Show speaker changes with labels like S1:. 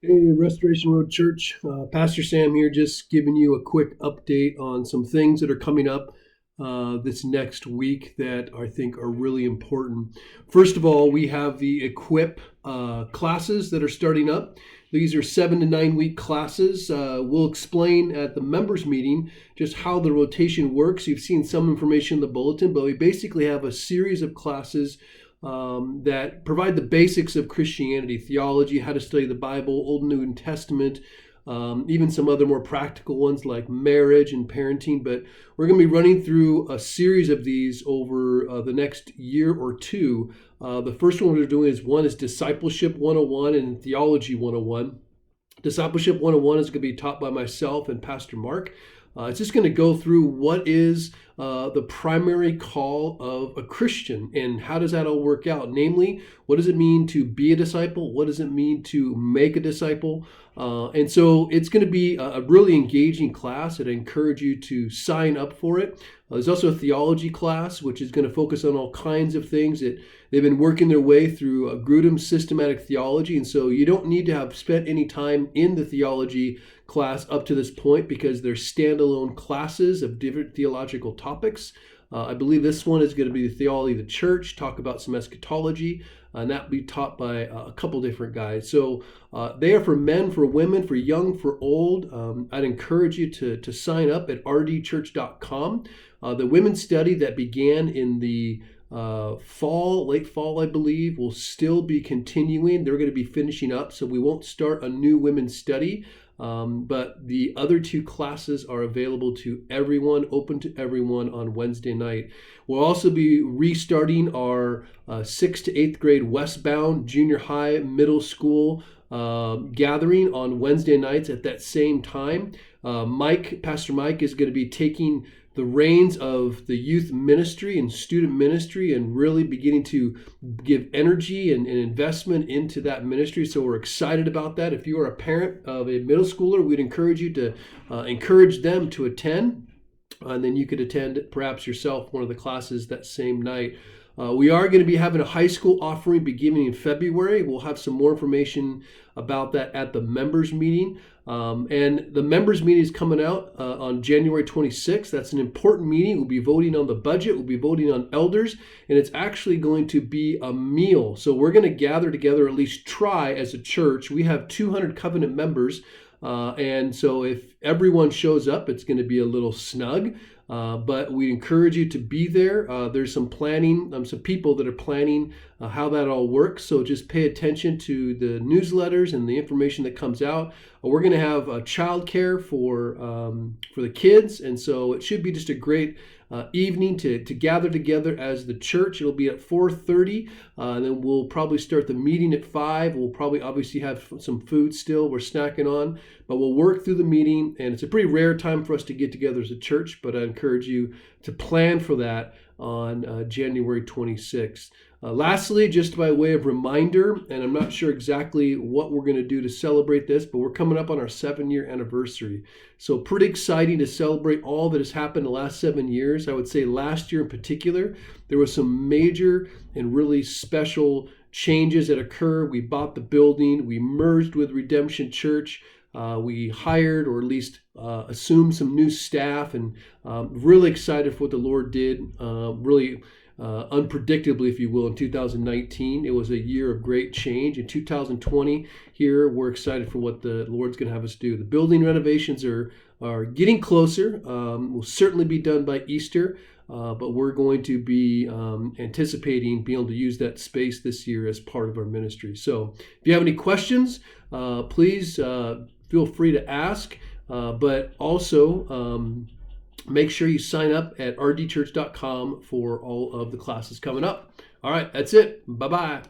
S1: Hey, Restoration Road Church. Pastor Sam here, just giving you a quick update on some things that are coming up this next week that I think are really important. First of all, we have the Equip classes that are starting up. These are 7 to 9 week classes. We'll explain at the members meeting just how the rotation works. You've seen some information in the bulletin, but we basically have a series of classes that provide the basics of Christianity, theology, how to study the Bible, Old and New Testament, even some other more practical ones like marriage and parenting. But we're going to be running through a series of these over the next year or two. The first one we're doing is Discipleship 101 and Theology 101. Discipleship 101 is going to be taught by myself and Pastor Mark. It's just going to go through what is the primary call of a Christian and how does that all work out? Namely, what does it mean to be a disciple? What does it mean to make a disciple? And so it's going to be a really engaging class. I'd encourage you to sign up for it. There's also a theology class, which is going to focus on all kinds of things that they've been working their way through Grudem's systematic theology. And so you don't need to have spent any time in the theology class up to this point because they're standalone classes of different theological topics. I believe this one is going to be the theology of the church, talk about some eschatology, and that will be taught by a couple different guys. So they are for men, for women, for young, for old. I'd encourage you to sign up at rdchurch.com. The women's study that began in the late fall, I believe, will still be continuing. They're going to be finishing up, so we won't start a new women's study. But the other two classes are available to everyone, open to everyone on Wednesday night. We'll also be restarting our 6th to 8th grade westbound junior high, middle school gathering on Wednesday nights at that same time. Pastor Mike is going to be taking the reins of the youth ministry and student ministry and really beginning to give energy and investment into that ministry. So we're excited about that. If you are a parent of a middle schooler, we'd encourage you to encourage them to attend. And then you could attend perhaps yourself one of the classes that same night. We are going to be having a high school offering beginning in February. We'll have some more information about that at the members meeting. And the members meeting is coming out on January 26th. That's an important meeting. We'll be voting on the budget. We'll be voting on elders. And it's actually going to be a meal. So we're going to gather together, or at least try as a church. We have 200 covenant members. And so if everyone shows up, it's going to be a little snug. But we encourage you to be there. There's some planning, some people that are planning how that all works. So just pay attention to the newsletters and the information that comes out. We're going to have childcare for the kids, and so it should be just a great evening to gather together as the church. It'll be at 4:30, and then we'll probably start the meeting at 5. We'll probably obviously have some food still we're snacking on, but we'll work through the meeting, and it's a pretty rare time for us to get together as a church, but I encourage you to plan for that on January 26th. Lastly, just by way of reminder, and I'm not sure exactly what we're going to do to celebrate this, but we're coming up on our 7-year anniversary. So pretty exciting to celebrate all that has happened in the last 7 years. I would say last year in particular, there was some major and really special changes that occurred. We bought the building, we merged with Redemption Church. We hired, or at least assumed, some new staff, and really excited for what the Lord did. Really unpredictably, if you will, in 2019. It was a year of great change. In 2020, here, we're excited for what the Lord's going to have us do. The building renovations are getting closer. Will certainly be done by Easter, but we're going to be anticipating being able to use that space this year as part of our ministry. So if you have any questions, please feel free to ask, but also make sure you sign up at rdchurch.com for all of the classes coming up. All right, that's it. Bye-bye.